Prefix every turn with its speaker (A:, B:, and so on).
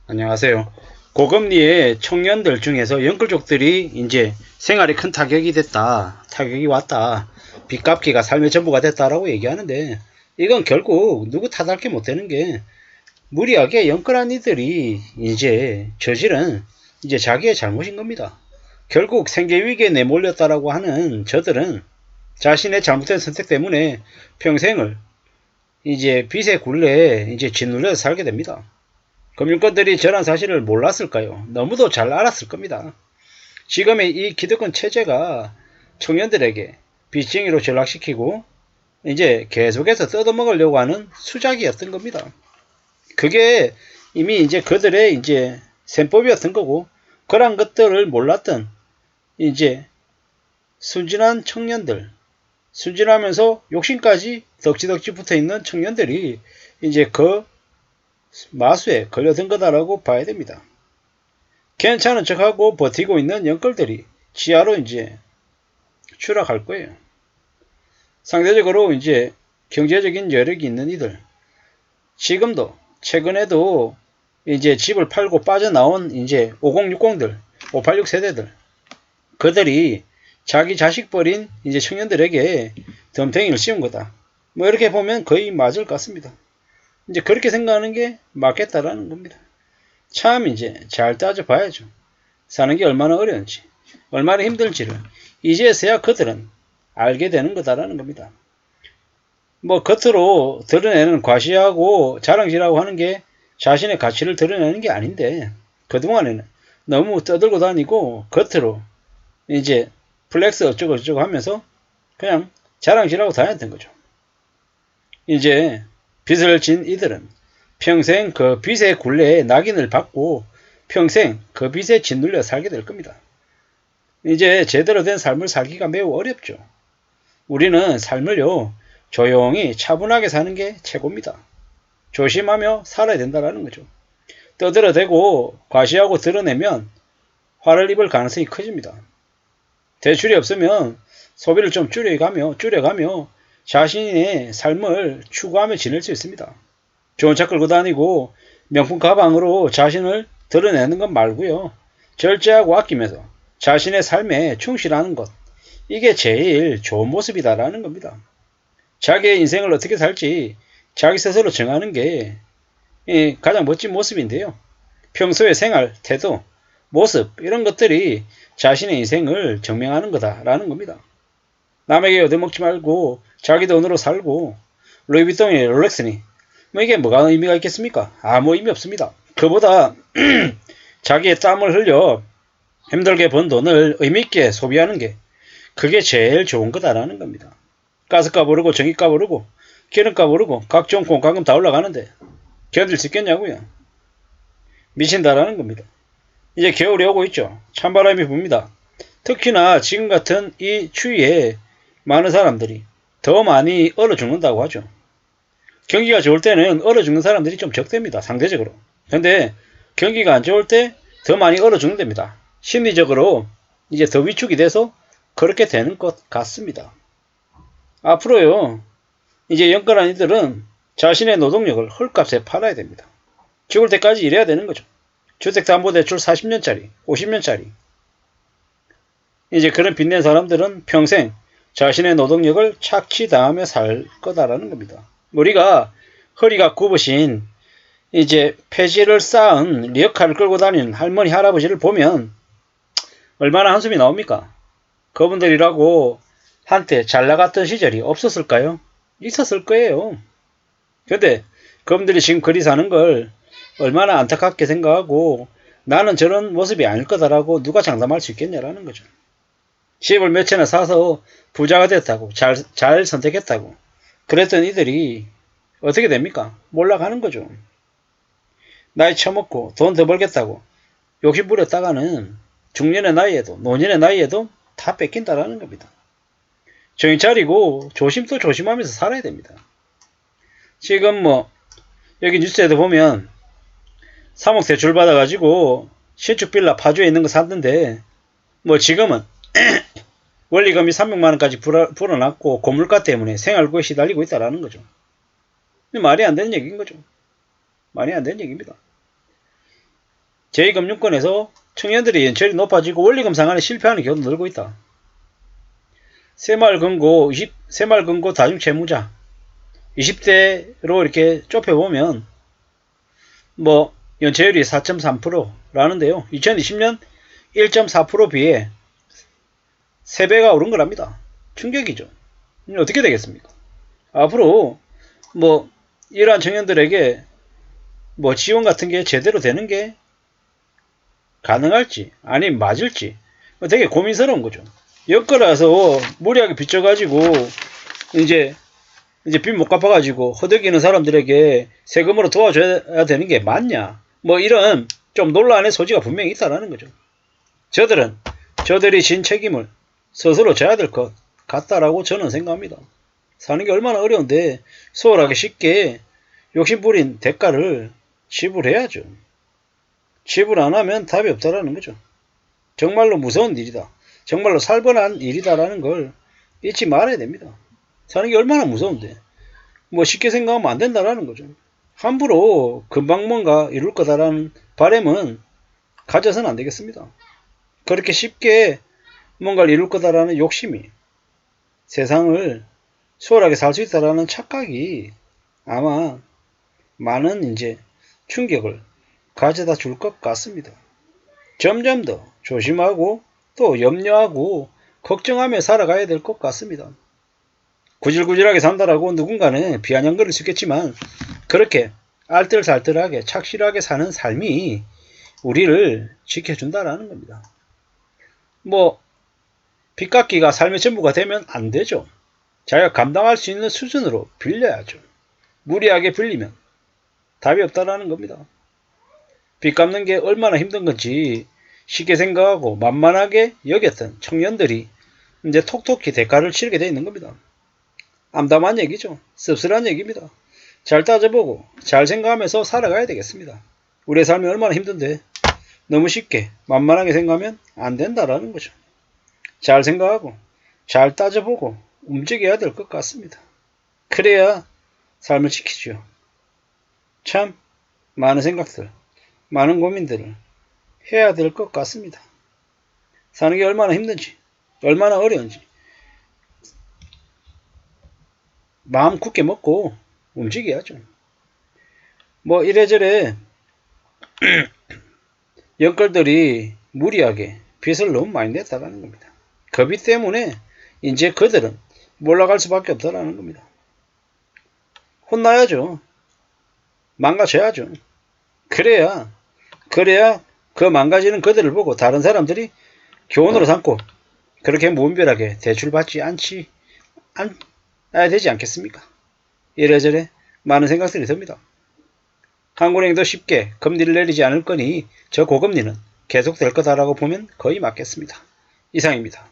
A: 안녕하세요. 고금리의 청년들 중에서 영끌족들이 이제 생활에 큰 타격이 됐다. 타격이 왔다. 빚 갚기가 삶의 전부가 됐다라고 얘기하는데 이건 결국 누구 탓할 게 못 되는 게 무리하게 영끌한 이들이 이제 저지른 이제 자기의 잘못인 겁니다. 결국 생계 위기에 내몰렸다라고 하는 저들은 자신의 잘못된 선택 때문에 평생을 이제 빚의 굴레에 이제 짓눌려서 살게 됩니다. 금융권들이 저런 사실을 몰랐을까요? 너무도 잘 알았을 겁니다. 지금의 이 기득권 체제가 청년들에게 빚쟁이로 전락시키고 이제 계속해서 뜯어먹으려고 하는 수작이었던 겁니다. 그게 이미 이제 그들의 이제 셈법이었던 거고, 그런 것들을 몰랐던 이제 순진한 청년들, 순진하면서 욕심까지 덕지덕지 붙어 있는 청년들이 이제 그 마수에 걸려든 거다라고 봐야 됩니다. 괜찮은 척하고 버티고 있는 영끌들이 지하로 이제 추락할 거예요. 상대적으로 이제 경제적인 여력이 있는 이들, 지금도 최근에도 이제 집을 팔고 빠져나온 이제 5060들, 586 세대들, 그들이 자기 자식 버린 이제 청년들에게 덤탱이를 씌운 거다. 뭐 이렇게 보면 거의 맞을 것 같습니다. 이제 그렇게 생각하는 게 맞겠다라는 겁니다. 참 이제 잘 따져봐야죠. 사는 게 얼마나 어려운지, 얼마나 힘들지를 이제서야 그들은 알게 되는 거다라는 겁니다. 뭐 겉으로 드러내는 과시하고 자랑질하고 하는 게 자신의 가치를 드러내는 게 아닌데, 그동안에는 너무 떠들고 다니고 겉으로 이제 플렉스 어쩌고 저쩌고 하면서 그냥 자랑질하고 다녔던 거죠. 이제 빚을 진 이들은 평생 그 빚의 굴레에 낙인을 받고 평생 그 빚에 짓눌려 살게 될 겁니다. 이제 제대로 된 삶을 살기가 매우 어렵죠. 우리는 삶을요, 조용히 차분하게 사는 게 최고입니다. 조심하며 살아야 된다는 거죠. 떠들어대고 과시하고 드러내면 화를 입을 가능성이 커집니다. 대출이 없으면 소비를 좀 줄여가며 자신의 삶을 추구하며 지낼 수 있습니다. 좋은 차 끌고 다니고 명품 가방으로 자신을 드러내는 것 말고요. 절제하고 아끼면서 자신의 삶에 충실하는 것. 이게 제일 좋은 모습이다라는 겁니다. 자기의 인생을 어떻게 살지 자기 스스로 정하는 게 가장 멋진 모습인데요. 평소의 생활, 태도, 모습 이런 것들이 자신의 인생을 증명하는 거다라는 겁니다. 남에게 얻어먹지 말고 자기 돈으로 살고 루이비통이 롤렉스니 뭐 이게 뭐가 의미가 있겠습니까? 아무 의미 없습니다. 그보다 자기의 땀을 흘려 힘들게 번 돈을 의미있게 소비하는 게 그게 제일 좋은 거다라는 겁니다. 가스값 오르고 전기값 오르고 기름값 오르고 각종 공과금 다 올라가는데 견딜 수 있겠냐고요. 미친다라는 겁니다. 이제 겨울이 오고 있죠. 찬바람이 붑니다. 특히나 지금 같은 이 추위에 많은 사람들이 더 많이 얼어 죽는다고 하죠. 경기가 좋을 때는 얼어 죽는 사람들이 좀 적답니다. 상대적으로. 근데 경기가 안 좋을 때 더 많이 얼어 죽는답니다. 심리적으로 이제 더 위축이 돼서 그렇게 되는 것 같습니다. 앞으로요, 이제 영끌한 이들은 자신의 노동력을 헐값에 팔아야 됩니다. 죽을 때까지 일해야 되는 거죠. 주택담보대출 40년짜리, 50년짜리. 이제 그런 빚낸 사람들은 평생 자신의 노동력을 착취당하며 살 거다라는 겁니다. 우리가 허리가 굽으신 이제 폐지를 쌓은 리어카를 끌고 다니는 할머니 할아버지를 보면 얼마나 한숨이 나옵니까? 그분들이라고 한때 잘 나갔던 시절이 없었을까요? 있었을 거예요. 근데 그분들이 지금 그리 사는 걸 얼마나 안타깝게 생각하고 나는 저런 모습이 아닐 거다라고 누가 장담할 수 있겠냐라는 거죠. 집을 몇 채나 사서 부자가 됐다고 잘 선택했다고 그랬던 이들이 어떻게 됩니까? 몰락하는 거죠. 나이 처먹고 돈 더 벌겠다고 욕심 부렸다가는 중년의 나이에도 노년의 나이에도 다 뺏긴다라는 겁니다. 정신 차리고 조심도 조심하면서 살아야 됩니다. 지금 뭐 여기 뉴스에도 보면 3억 대출 받아가지고 신축 빌라 파주에 있는 거 샀는데 뭐 지금은 원리금이 300만원까지 불어났고 고물가 때문에 생활고에 시달리고 있다라는 거죠. 말이 안 되는 얘기인 거죠. 말이 안 되는 얘기입니다. 제2금융권에서 청년들의 연체율이 높아지고 원리금 상환에 실패하는 경우도 늘고 있다. 새마을금고 다중채무자 20대로 이렇게 좁혀보면 뭐 연체율이 4.3%라는데요. 2020년 1.4% 비해 3배가 오른 거랍니다. 충격이죠. 어떻게 되겠습니까? 앞으로 뭐 이러한 청년들에게 뭐 지원 같은 게 제대로 되는 게 가능할지 아니면 맞을지 되게 고민스러운 거죠. 엮어라서 무리하게 빚져가지고 이제 빚 못 갚아가지고 허덕이는 사람들에게 세금으로 도와줘야 되는 게 맞냐? 뭐 이런 좀 논란의 소지가 분명히 있다라는 거죠. 저들이 진 책임을 스스로 져야 될 것 같다라고 저는 생각합니다. 사는 게 얼마나 어려운데 수월하게 쉽게 욕심부린 대가를 지불해야죠. 지불 안 하면 답이 없다라는 거죠. 정말로 무서운 일이다. 정말로 살벌한 일이다라는 걸 잊지 말아야 됩니다. 사는 게 얼마나 무서운데 뭐 쉽게 생각하면 안 된다라는 거죠. 함부로 금방 뭔가 이룰 거다라는 바람은 가져서는 안 되겠습니다. 그렇게 쉽게 뭔가를 이룰 거다라는 욕심이 세상을 수월하게 살 수 있다라는 착각이 아마 많은 이제 충격을 가져다 줄 것 같습니다. 점점 더 조심하고 또 염려하고 걱정하며 살아가야 될 것 같습니다. 구질구질하게 산다라고 누군가는 비아냥거릴 수 있겠지만 그렇게 알뜰살뜰하게 착실하게 사는 삶이 우리를 지켜준다라는 겁니다. 뭐 빚갚기가 삶의 전부가 되면 안 되죠. 자기가 감당할 수 있는 수준으로 빌려야죠. 무리하게 빌리면 답이 없다라는 겁니다. 빚 갚는 게 얼마나 힘든 건지 쉽게 생각하고 만만하게 여겼던 청년들이 이제 톡톡히 대가를 치르게 되어 있는 겁니다. 암담한 얘기죠. 씁쓸한 얘기입니다. 잘 따져보고 잘 생각하면서 살아가야 되겠습니다. 우리의 삶이 얼마나 힘든데 너무 쉽게 만만하게 생각하면 안 된다라는 거죠. 잘 생각하고 잘 따져보고 움직여야 될 것 같습니다. 그래야 삶을 지키죠. 참 많은 생각들, 많은 고민들을 해야 될 것 같습니다. 사는 게 얼마나 힘든지, 얼마나 어려운지 마음 굳게 먹고 움직여야죠. 뭐 이래저래 연끌들이 무리하게 빚을 너무 많이 냈다라는 겁니다. 그 빚 때문에 이제 그들은 몰라갈 수밖에 없다라는 겁니다. 혼나야죠. 망가져야죠. 그래야 그 망가지는 그들을 보고 다른 사람들이 교훈으로 삼고 그렇게 무분별하게 대출받지 않아야 되지 않겠습니까? 이래저래 많은 생각들이 듭니다. 한국은행도 쉽게 금리를 내리지 않을 거니 저 고금리는 계속될 거다라고 보면 거의 맞겠습니다. 이상입니다.